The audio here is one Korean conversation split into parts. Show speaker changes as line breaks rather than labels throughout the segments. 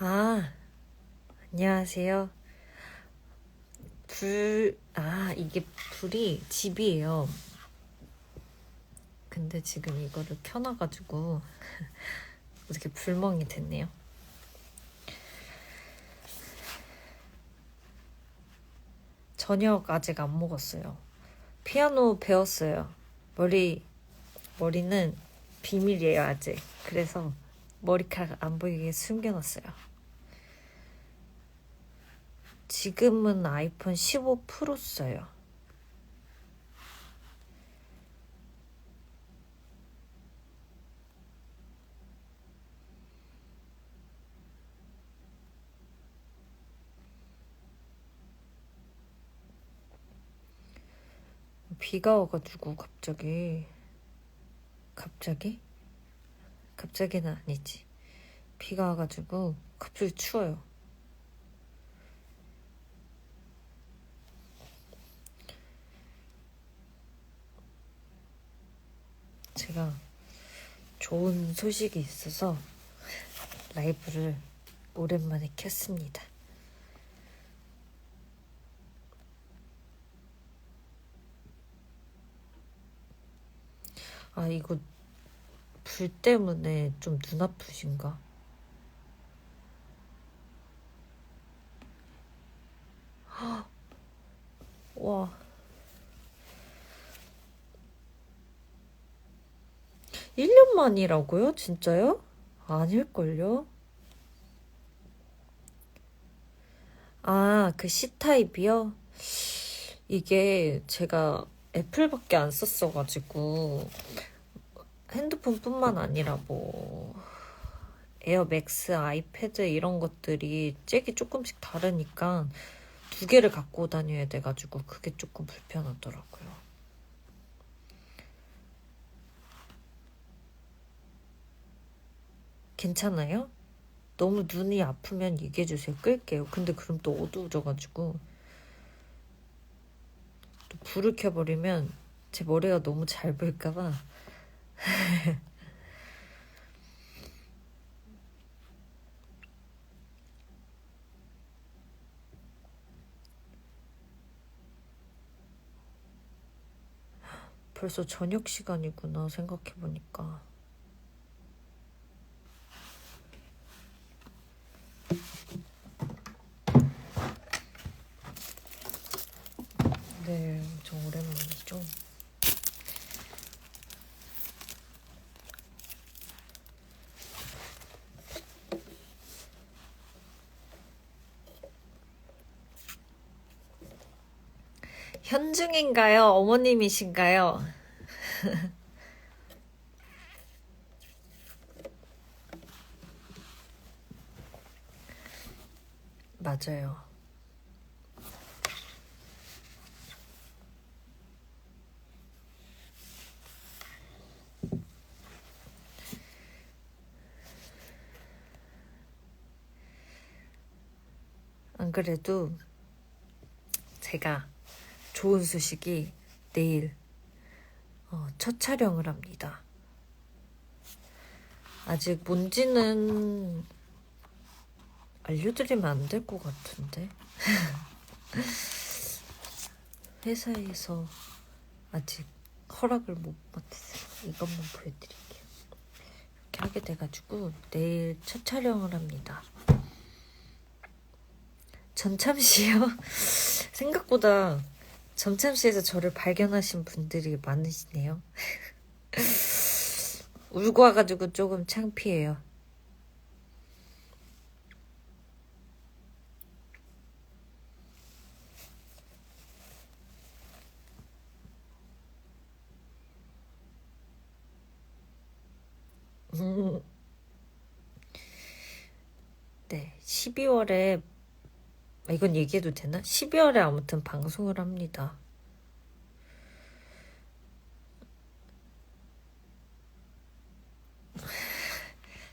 아, 안녕하세요. 이게 불이 집이에요. 근데 지금 이거를 켜놔가지고 어떻게 불멍이 됐네요. 저녁 아직 안 먹었어요. 피아노 배웠어요. 머리는 비밀이에요, 아직. 그래서 머리카락 안 보이게 숨겨놨어요. 지금은 아이폰 15 프로 써요. 비가 와가지고 갑자기는 아니지. 비가 와가지고 갑자기 추워요. 제가 좋은 소식이 있어서 라이브를 오랜만에 켰습니다. 이거 불 때문에 좀 눈 아프신가? 와. 1년 만이라고요? 진짜요? 아닐걸요? 그 C타입이요? 이게 제가 애플밖에 안 썼어가지고 핸드폰뿐만 아니라 에어맥스, 아이패드 이런 것들이 잭이 조금씩 다르니까 2개를 갖고 다녀야 돼가지고 그게 조금 불편하더라고요. 괜찮아요? 너무 눈이 아프면 얘기해주세요. 끌게요. 근데 그럼 또 어두워져가지고 또 불을 켜버리면 제 머리가 너무 잘 보일까봐. 벌써 저녁 시간이구나 생각해보니까. 네, 엄청 오랜만이죠. 현중인가요? 어머님이신가요? 맞아요. 안 그래도 제가 좋은 소식이 내일 첫 촬영을 합니다. 아직 뭔지는 알려드리면 안 될 것 같은데. 회사에서 아직 허락을 못 받았어요. 이것만 보여드릴게요. 이렇게 하게 돼가지고 내일 첫 촬영을 합니다. 전참시요? 생각보다 전참시에서 저를 발견하신 분들이 많으시네요. 울고 와가지고 조금 창피해요. 네, 12월에 이건 얘기해도 되나? 12월에 아무튼 방송을 합니다.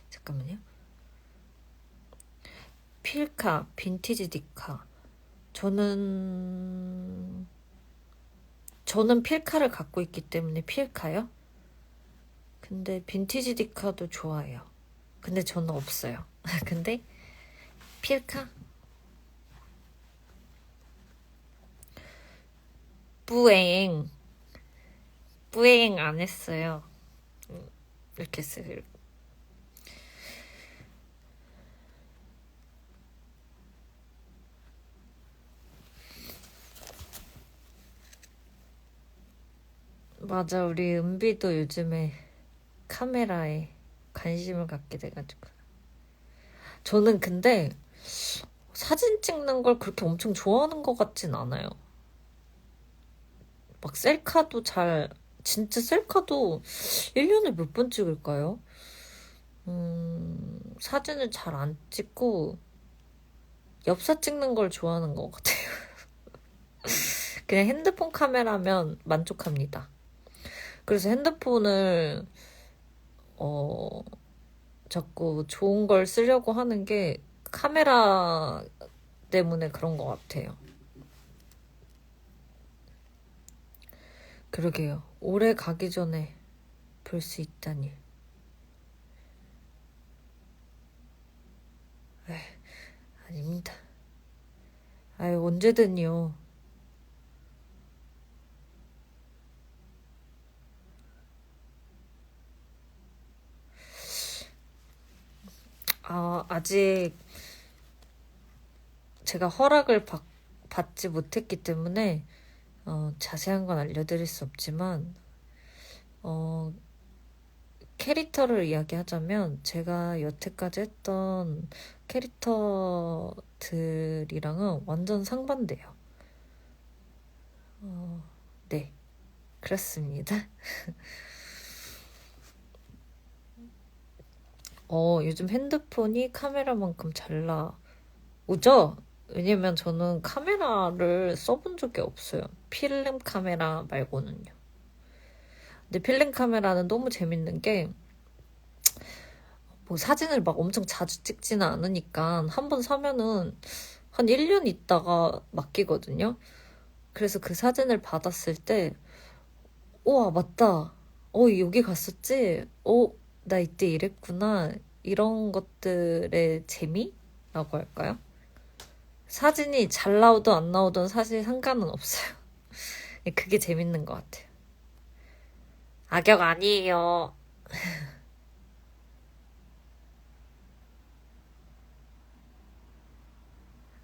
잠깐만요. 필카, 빈티지 디카. 저는 필카를 갖고 있기 때문에 필카요? 근데 빈티지 디카도 좋아해요. 근데 저는 없어요. 근데 필카? 뿌엥. 뿌엥 안 했어요. 이렇게 쓰요. 맞아, 우리 은비도 요즘에 카메라에 관심을 갖게 돼가지고. 저는 근데 사진 찍는 걸 그렇게 엄청 좋아하는 것 같진 않아요. 막 셀카도 진짜 셀카도 1년에 몇 번 찍을까요? 사진을 잘 안 찍고 엽사 찍는 걸 좋아하는 것 같아요. 그냥 핸드폰 카메라면 만족합니다. 그래서 핸드폰을 자꾸 좋은 걸 쓰려고 하는 게 카메라 때문에 그런 것 같아요. 그러게요. 오래 가기 전에 볼 수 있다니. 에이, 아닙니다. 아유, 언제든요. 아직 제가 허락을 받지 못했기 때문에 자세한 건 알려드릴 수 없지만 캐릭터를 이야기하자면 제가 여태까지 했던 캐릭터들이랑은 완전 상반돼요. 네, 그렇습니다. 요즘 핸드폰이 카메라만큼 잘 나오죠? 왜냐면 저는 카메라를 써본 적이 없어요. 필름 카메라 말고는요. 근데 필름 카메라는 너무 재밌는 게 뭐 사진을 막 엄청 자주 찍지는 않으니까 한 번 사면은 한 1년 있다가 맡기거든요. 그래서 그 사진을 받았을 때 우와 맞다. 여기 갔었지? 나 이때 이랬구나. 이런 것들의 재미라고 할까요? 사진이 잘 나오든 안 나오든 사실 상관은 없어요. 그게 재밌는 것 같아요. 악역 아니에요.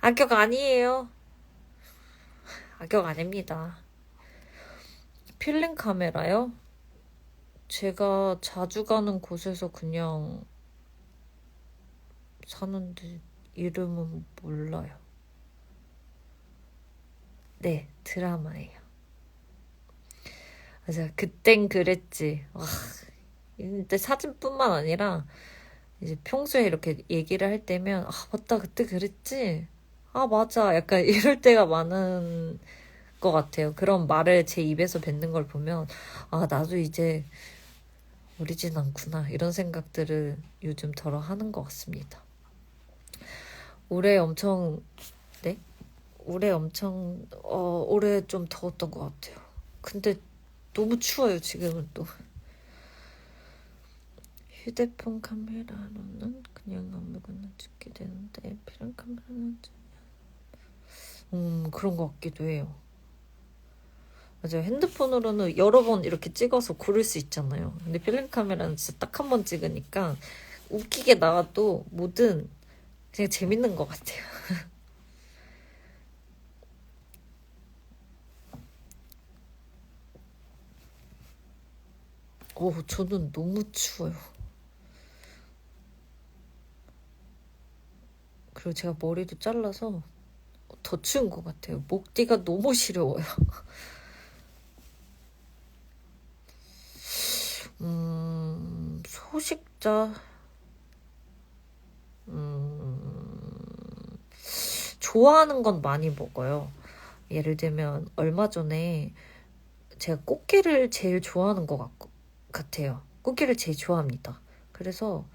악역 아니에요. 악역 아닙니다. 필름 카메라요? 제가 자주 가는 곳에서 그냥 사는데 이름은 몰라요. 네, 드라마예요. 맞아, 그땐 그랬지. 와, 근데 사진뿐만 아니라 이제 평소에 이렇게 얘기를 할 때면 맞다, 그때 그랬지. 맞아. 약간 이럴 때가 많은 것 같아요. 그런 말을 제 입에서 뱉는 걸 보면 나도 이제 어리진 않구나. 이런 생각들을 요즘 덜어 하는 것 같습니다. 올해 엄청 네? 올해 좀 더웠던 것 같아요. 근데 너무 추워요, 지금은 또. 휴대폰 카메라로는 그냥 아무거나 찍게 되는데 필름 카메라는 그런 것 같기도 해요. 맞아요. 핸드폰으로는 여러 번 이렇게 찍어서 고를 수 있잖아요. 근데 필름 카메라는 진짜 딱 한 번 찍으니까 웃기게 나와도 뭐든 그냥 재밌는 것 같아요. 저는 너무 추워요. 그리고 제가 머리도 잘라서 더 추운 것 같아요. 목뒤가 너무 시려워요. 소식자, 좋아하는 건 많이 먹어요. 예를 들면, 얼마 전에 제가 꽃게를 제일 좋아하는 것 같아요. 꽃게를 제일 좋아합니다. 그래서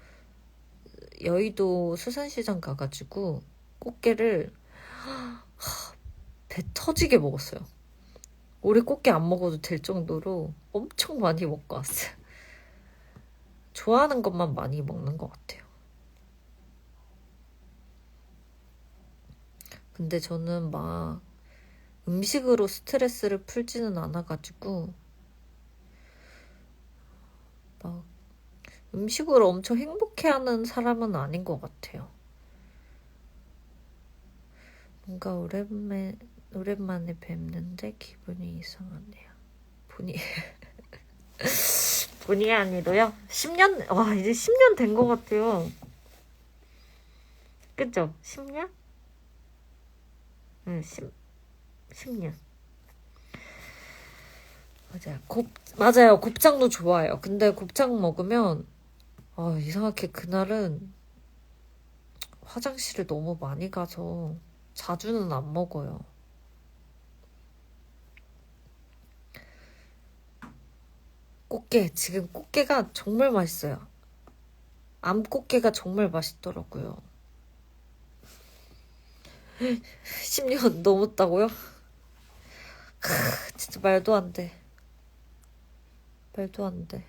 여의도 수산시장 가가지고 꽃게를 배 터지게 먹었어요. 올해 꽃게 안 먹어도 될 정도로 엄청 많이 먹고 왔어요. 좋아하는 것만 많이 먹는 것 같아요. 근데 저는 막 음식으로 스트레스를 풀지는 않아가지고 막 음식으로 엄청 행복해하는 사람은 아닌 것 같아요. 뭔가 오랜만에 뵙는데 기분이 이상하네요. 본의 아니로요? 10년, 와, 이제 10년 된 것 같아요. 그죠? 10년? 응, 10년. 맞아요. 곱창도 좋아해요. 근데 곱창 먹으면, 이상하게 그날은 화장실을 너무 많이 가서 자주는 안 먹어요. 지금 꽃게가 정말 맛있어요. 암꽃게가 정말 맛있더라고요. 10년 넘었다고요? 진짜 말도 안 돼. 말도 안 돼.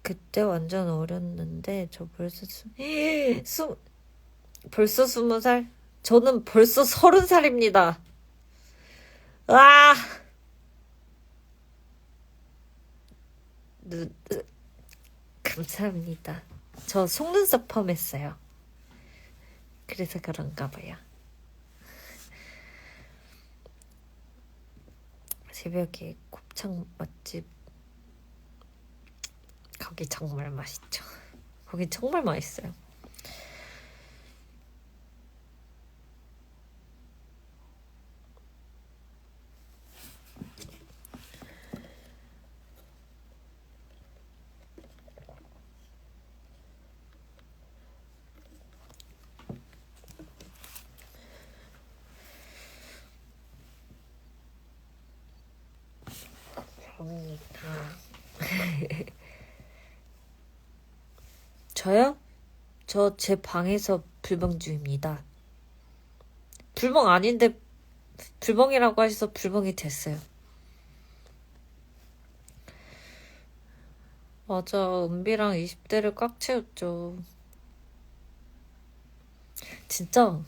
그때 완전 어렸는데 저 벌써 벌써 20살? 저는 벌써 30살입니다. 와! 감사합니다. 저 속눈썹 펌했어요. 그래서 그런가 봐요. 새벽에 곱창 맛집 거기 정말 맛있죠. 거기 정말 맛있어요. 저요? 저 제 방에서 불멍 중입니다. 불멍 아닌데 불멍이라고 하셔서 불멍이 됐어요. 맞아, 은비랑 20대를 꽉 채웠죠. 진짜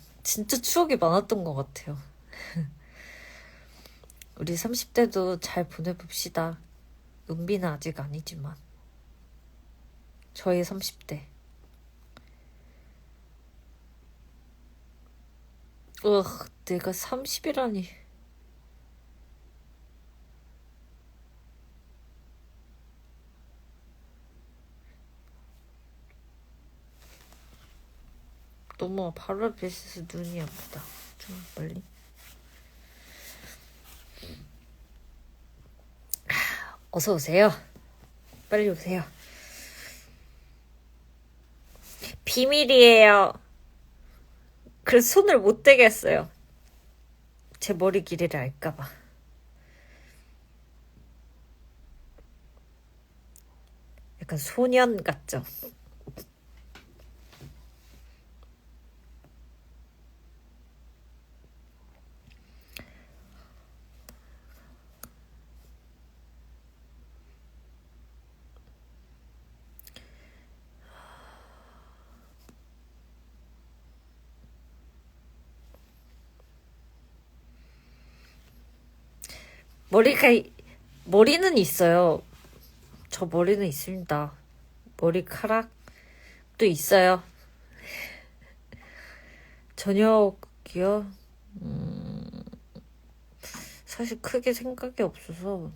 추억이 많았던 것 같아요. 우리 30대도 잘 보내봅시다. 은비는 아직 아니지만. 저의 30대. 내가 30이라니. 너무 바로 앞에 있어서 눈이 아프다. 좀 빨리. 어서 오세요. 빨리 오세요. 비밀이에요. 그래서 손을 못 대게 했어요. 제 머리 길이를 알까봐. 약간 소년 같죠? 머리는 있어요. 저 머리는 있습니다. 머리카락도 있어요. 저녁이요? 사실 크게 생각이 없어서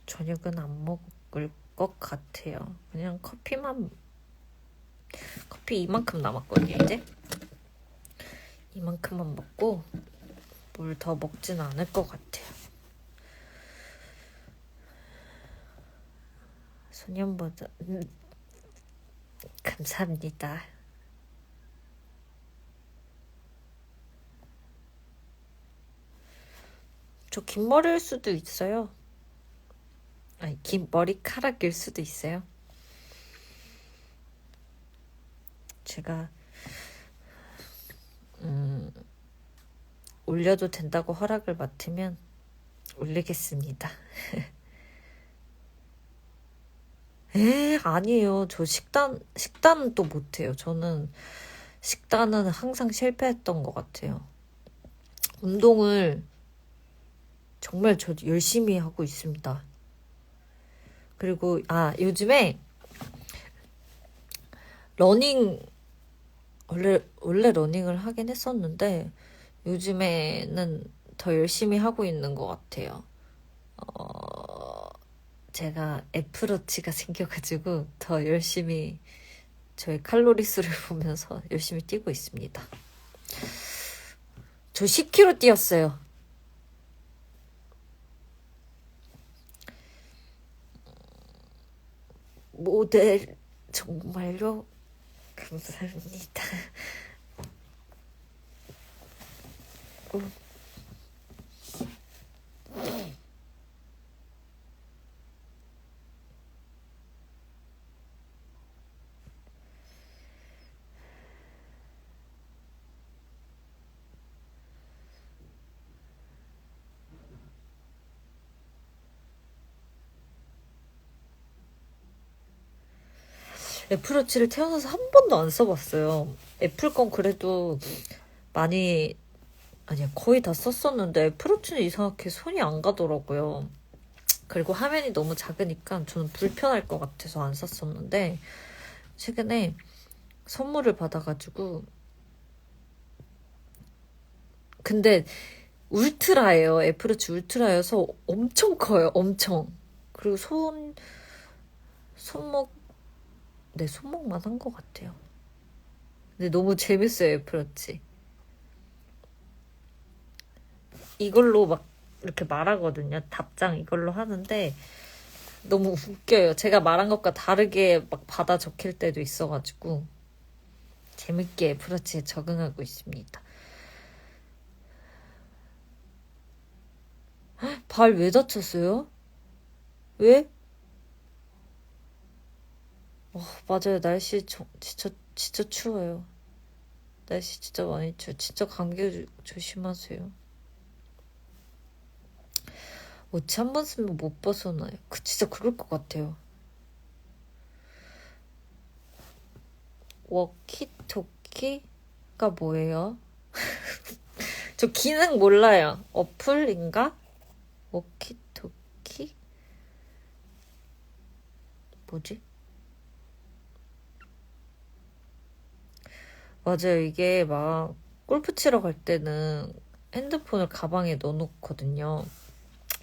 저녁은 안 먹을 것 같아요. 그냥 커피 이만큼 남았거든요, 이제. 이만큼만 먹고 뭘 더 먹진 않을 것 같아요. 소년보다 감사합니다. 저 긴 머리일 수도 있어요. 아니, 긴 머리카락일 수도 있어요. 제가 올려도 된다고 허락을 맡으면 올리겠습니다. 아니에요. 저 식단은 또 못해요. 저는 식단은 항상 실패했던 것 같아요. 운동을 정말 저 열심히 하고 있습니다. 그리고 요즘에 러닝 원래 러닝을 하긴 했었는데 요즘에는 더 열심히 하고 있는 것 같아요. 제가 애플워치가 생겨가지고 더 열심히 저의 칼로리 수를 보면서 열심히 뛰고 있습니다. 저 10km 뛰었어요. 모델 정말요? 감사합니다. 애플워치를 태어나서 한 번도 안 써봤어요. 애플 건 그래도 많이, 아니야, 거의 다 썼었는데 애플워치는 이상하게 손이 안 가더라고요. 그리고 화면이 너무 작으니까 저는 불편할 것 같아서 안 샀었는데 최근에 선물을 받아가지고, 근데 울트라예요. 애플워치 울트라여서 엄청 커요. 엄청. 그리고 손목, 네, 손목만 한 것 같아요. 근데 너무 재밌어요, 애플워치. 이걸로 막 이렇게 말하거든요. 답장 이걸로 하는데 너무 웃겨요. 제가 말한 것과 다르게 막 받아 적힐 때도 있어가지고 재밌게 애플워치에 적응하고 있습니다. 발 왜 다쳤어요? 왜? 맞아요. 날씨 진짜 추워요. 날씨 진짜 많이 추워요. 진짜 감기 조심하세요. 워치 한 번 쓰면 못 벗어나요. 진짜 그럴 것 같아요. 워키토키가 뭐예요? 저 기능 몰라요. 어플인가? 워키토키? 뭐지? 맞아요. 이게 막 골프 치러 갈 때는 핸드폰을 가방에 넣어놓거든요.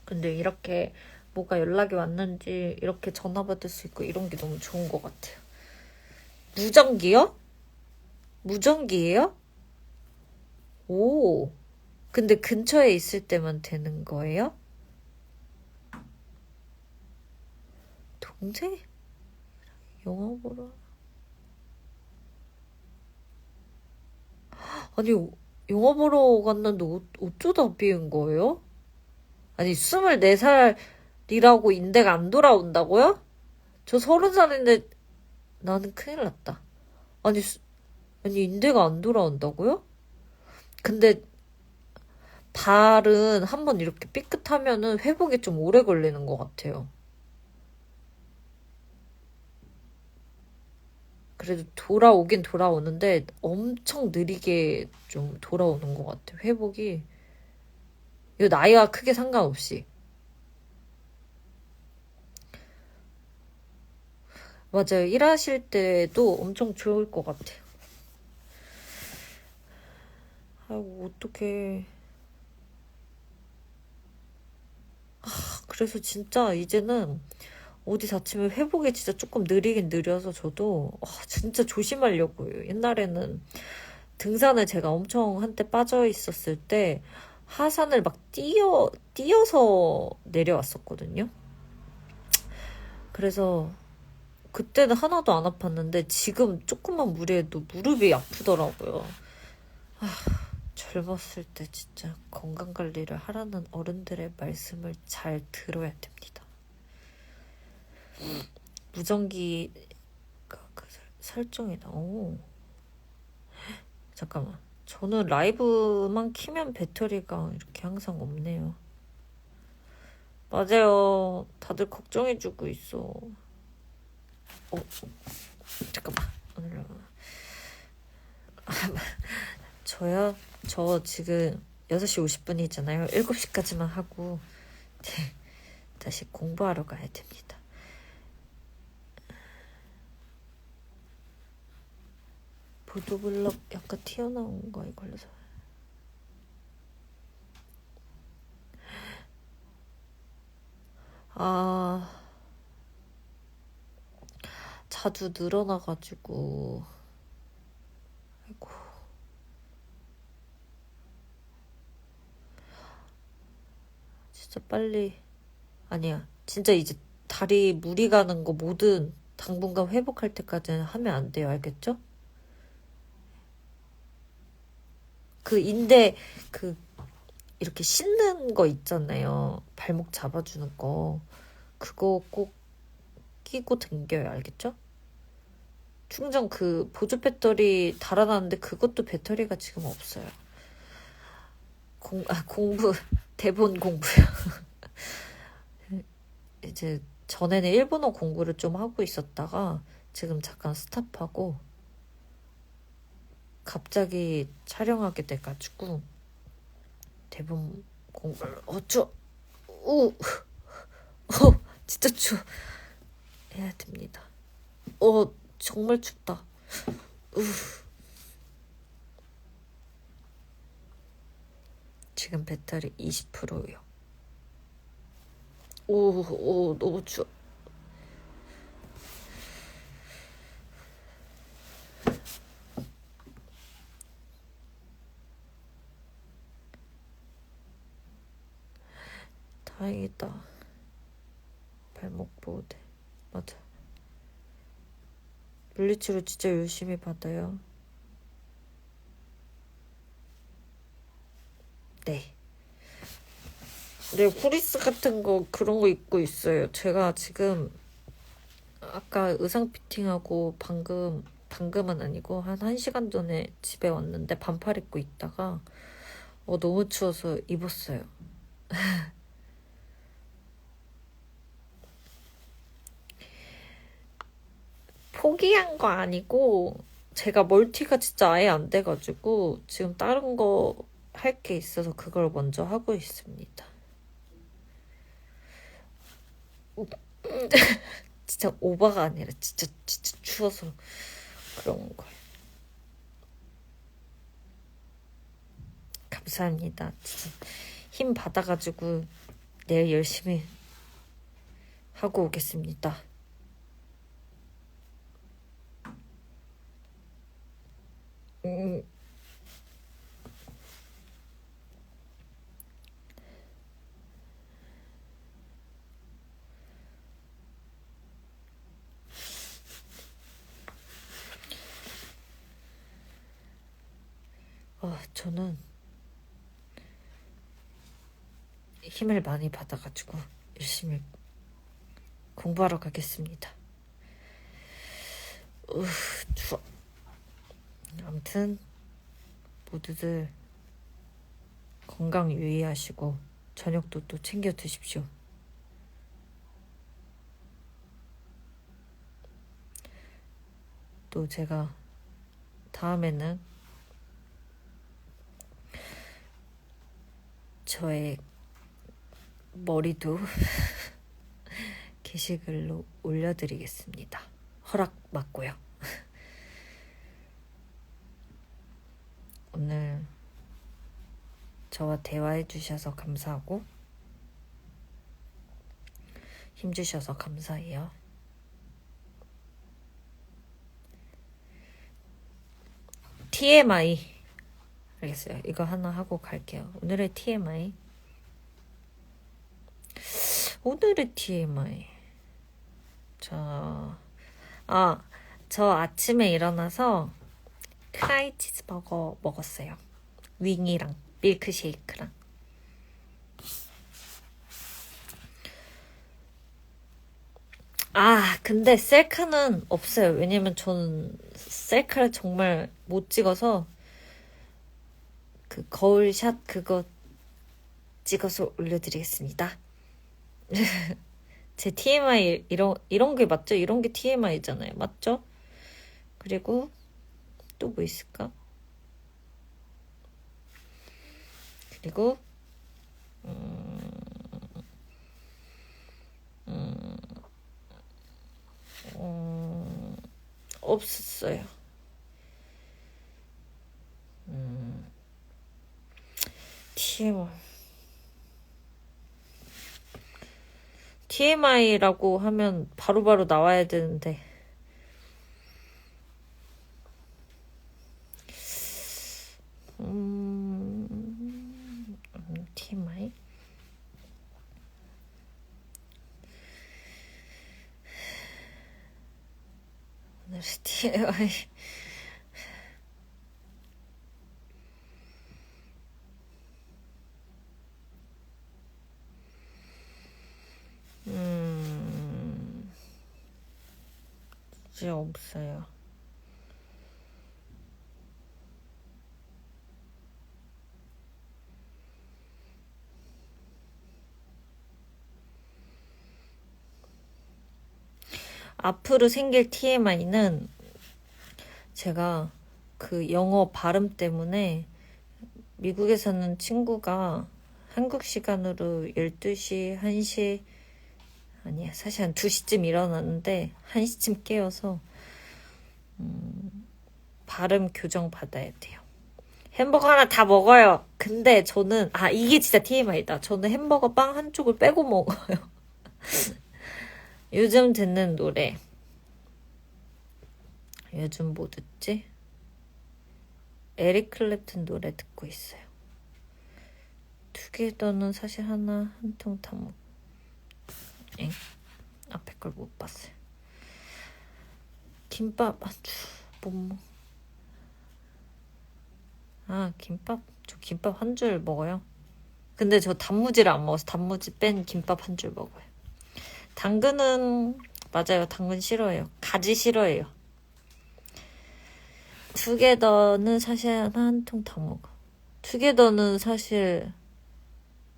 근데 이렇게 뭐가 연락이 왔는지 이렇게 전화 받을 수 있고 이런 게 너무 좋은 것 같아요. 무전기요? 무전기예요? 오. 근데 근처에 있을 때만 되는 거예요? 동생? 영화 보러? 아니, 영화 보러 갔는데 어쩌다 삐은 거예요? 아니, 24살이라고 인대가 안 돌아온다고요? 저 30살인데 나는 큰일 났다. 아니, 아니, 인대가 안 돌아온다고요? 근데 발은 한번 이렇게 삐끗하면은 회복이 좀 오래 걸리는 것 같아요. 그래도 돌아오긴 돌아오는데 엄청 느리게 좀 돌아오는 것 같아요. 회복이. 이거 나이와 크게 상관없이. 맞아요. 일하실 때도 엄청 좋을 것 같아요. 아이고, 어떡해. 그래서 진짜 이제는 어디 다치면 회복이 진짜 조금 느리긴 느려서 저도 진짜 조심하려고요. 옛날에는 등산을 제가 엄청 한때 빠져 있었을 때 하산을 막 뛰어서 내려왔었거든요. 그래서 그때는 하나도 안 아팠는데 지금 조금만 무리해도 무릎이 아프더라고요. 젊었을 때 진짜 건강관리를 하라는 어른들의 말씀을 잘 들어야 됩니다. 무전기가 그 설정이다. 오. 잠깐만. 저는 라이브만 키면 배터리가 이렇게 항상 없네요. 맞아요. 다들 걱정해주고 있어. 잠깐만. 저요? 저 지금 6시 50분이잖아요. 7시까지만 하고 네, 다시 공부하러 가야 됩니다. 보도블럭 약간 튀어나온 거에 걸려서. 자주 늘어나가지고. 아이고. 진짜 빨리. 아니야. 진짜 이제 다리 무리 가는 거 뭐든 당분간 회복할 때까지는 하면 안 돼요. 알겠죠? 그 인대, 이렇게 씻는 거 있잖아요. 발목 잡아주는 거. 그거 꼭 끼고 댕겨요. 알겠죠? 충전 보조 배터리 달아놨는데 그것도 배터리가 지금 없어요. 공부, 대본 공부요. 이제 전에는 일본어 공부를 좀 하고 있었다가 지금 잠깐 스탑하고 갑자기 촬영하게 돼가지고 대본 공부를 진짜 추워 해야 됩니다. 정말 춥다. 지금 배터리 20%예요. 너무 추워. 다행이다. 발목 보호대. 맞아. 물리치료 진짜 열심히 받아요. 네. 네, 후리스 같은 거 그런 거 입고 있어요. 제가 지금 아까 의상 피팅하고 방금은 아니고 한 1시간 전에 집에 왔는데 반팔 입고 있다가 너무 추워서 입었어요. 포기한 거 아니고 제가 멀티가 진짜 아예 안 돼가지고 지금 다른 거 할 게 있어서 그걸 먼저 하고 있습니다. 진짜 오바가 아니라 진짜 추워서 그런 거예요. 감사합니다. 진짜 힘 받아가지고 내일 열심히 하고 오겠습니다. 저는 힘을 많이 받아가지고 열심히 공부하러 가겠습니다. 추워. 아무튼 모두들 건강 유의하시고 저녁도 또 챙겨 드십시오. 또 제가 다음에는 저의 머리도 게시글로 올려드리겠습니다. 허락 받고요. 오늘 저와 대화해 주셔서 감사하고 힘주셔서 감사해요. TMI. 알겠어요. 이거 하나 하고 갈게요. 오늘의 TMI. 저 아침에 일어나서 크라이 치즈버거 먹었어요. 윙이랑 밀크쉐이크랑. 근데 셀카는 없어요. 왜냐면 저는 셀카를 정말 못 찍어서 거울샷 그거 찍어서 올려드리겠습니다. 제 TMI 이런 게 맞죠? 이런 게 TMI잖아요. 맞죠? 그리고 또 뭐 있을까? 그리고 없었어요. TMI라고 하면 바로바로 나와야 되는데. TMI? 오늘 TMI. 이제 없어요. 앞으로 생길 TMI는 제가 그 영어 발음 때문에 미국에 사는 친구가 한국 시간으로 12시, 1시, 아니야, 사실 한 2시쯤 일어났는데 1시쯤 깨어서 발음 교정 받아야 돼요. 햄버거 하나 다 먹어요. 근데 저는, 이게 진짜 TMI다. 저는 햄버거 빵 한쪽을 빼고 먹어요. 요즘 듣는 노래. 요즘 뭐 듣지? 에릭 클랩튼 노래 듣고 있어요. 투게더는 사실 한 통 다 먹. 앞에 걸 못 봤어요. 김밥 안주 못 먹. 김밥? 저 김밥 한 줄 먹어요. 근데 저 단무지를 안 먹어서 단무지 뺀 김밥 한 줄 먹어요. 당근은 맞아요. 당근 싫어해요. 가지 싫어해요. 투게더는 사실 한 통 다 먹어. 투게더는 사실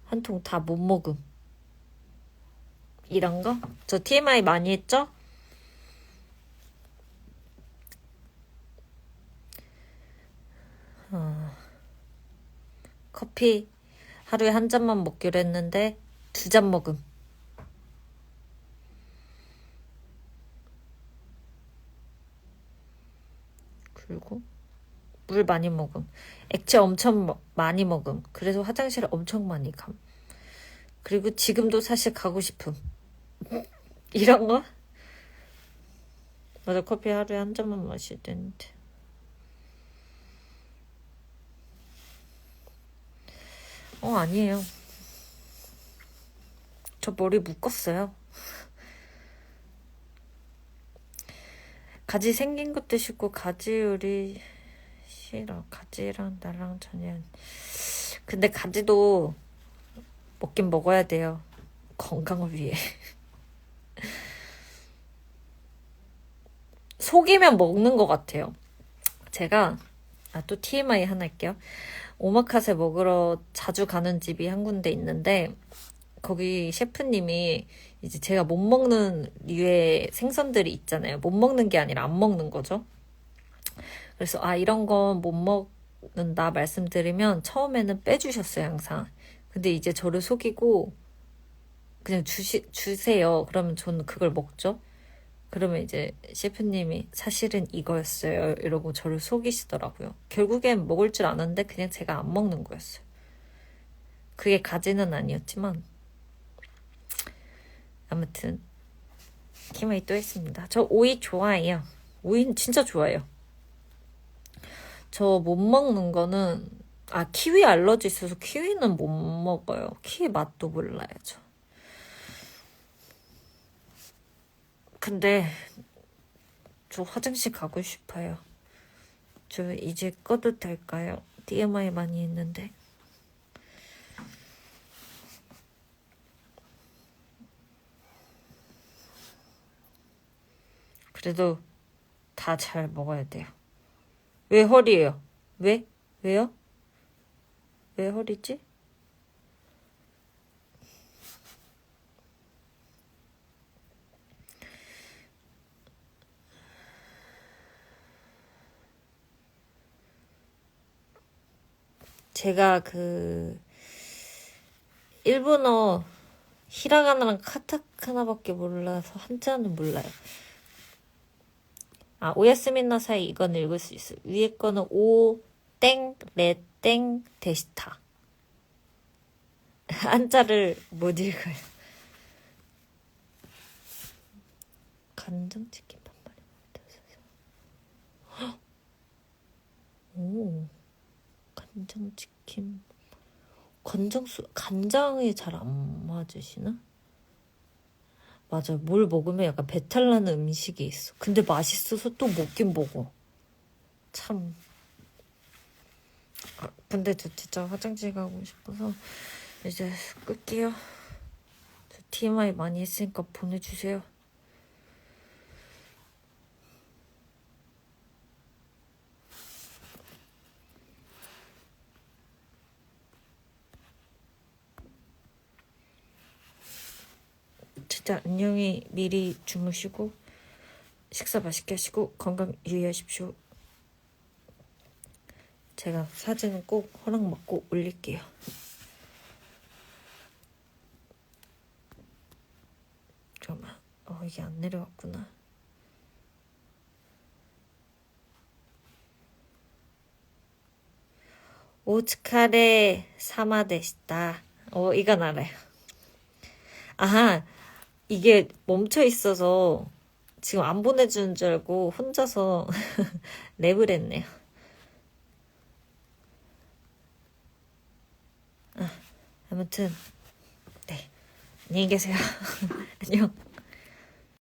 한 통 다 못 먹음. 이런 거? 저 TMI 많이 했죠? 커피 하루에 한 잔만 먹기로 했는데 2잔 먹음. 그리고 물 많이 먹음. 액체 엄청 많이 먹음. 그래서 화장실 엄청 많이 감. 그리고 지금도 사실 가고 싶음. 이런 거? 맞아, 커피 하루에 한 잔만 마실 때는데. 아니에요. 저 머리 묶었어요. 가지 생긴 것도 싫고 가지 요리 싫어. 가지랑 나랑 전혀. 근데 가지도 먹긴 먹어야 돼요. 건강을 위해. 속이면 먹는 것 같아요. 제가 또 TMI 하나 할게요. 오마카세 먹으러 자주 가는 집이 한 군데 있는데 거기 셰프님이 이제 제가 못 먹는 류의 생선들이 있잖아요. 못 먹는 게 아니라 안 먹는 거죠. 그래서 이런 건 못 먹는다 말씀드리면 처음에는 빼주셨어요, 항상. 근데 이제 저를 속이고 그냥 주세요. 그러면 저는 그걸 먹죠. 그러면 이제 셰프님이 사실은 이거였어요. 이러고 저를 속이시더라고요. 결국엔 먹을 줄 아는데 그냥 제가 안 먹는 거였어요. 그게 가지는 아니었지만 아무튼 TMI 또 했습니다. 저 오이 좋아해요. 오이는 진짜 좋아해요. 저 못 먹는 거는 키위 알러지 있어서 키위는 못 먹어요. 키위 맛도 몰라요, 저. 근데 저 화장실 가고 싶어요. 저 이제 꺼도 될까요? TMI 많이 했는데. 그래도 다 잘 먹어야 돼요. 왜 허리예요? 왜? 왜요? 왜 허리지? 제가 일본어 히라가나랑 카타카나밖에 몰라서 한자는 몰라요. 아, 오야스미나사이 이건 읽을 수 있어요. 위에 거는 오, 땡, 레, 땡, 데시타. 한자를 못 읽어요. 간장치킨 반말이 못해서. 오, 간장치킨. 간장이 잘 안 맞으시나? 맞아, 뭘 먹으면 약간 배탈 나는 음식이 있어. 근데 맛있어서 또 먹긴 먹어. 참. 아, 근데 저 진짜 화장실 가고 싶어서 이제 끌게요. 저 TMI 많이 했으니까 보내주세요. 진짜 안녕히 미리 주무시고 식사 맛있게 하시고 건강 유의하십시오. 제가 사진은 꼭 허락받고 올릴게요. 잠깐만. 이게 안 내려왔구나. 오츠카레 사마 데시타. 이건 알아요. 아하, 이게 멈춰 있어서 지금 안 보내주는 줄 알고 혼자서 랩을 했네요. 아무튼 네, 안녕히 계세요. 안녕.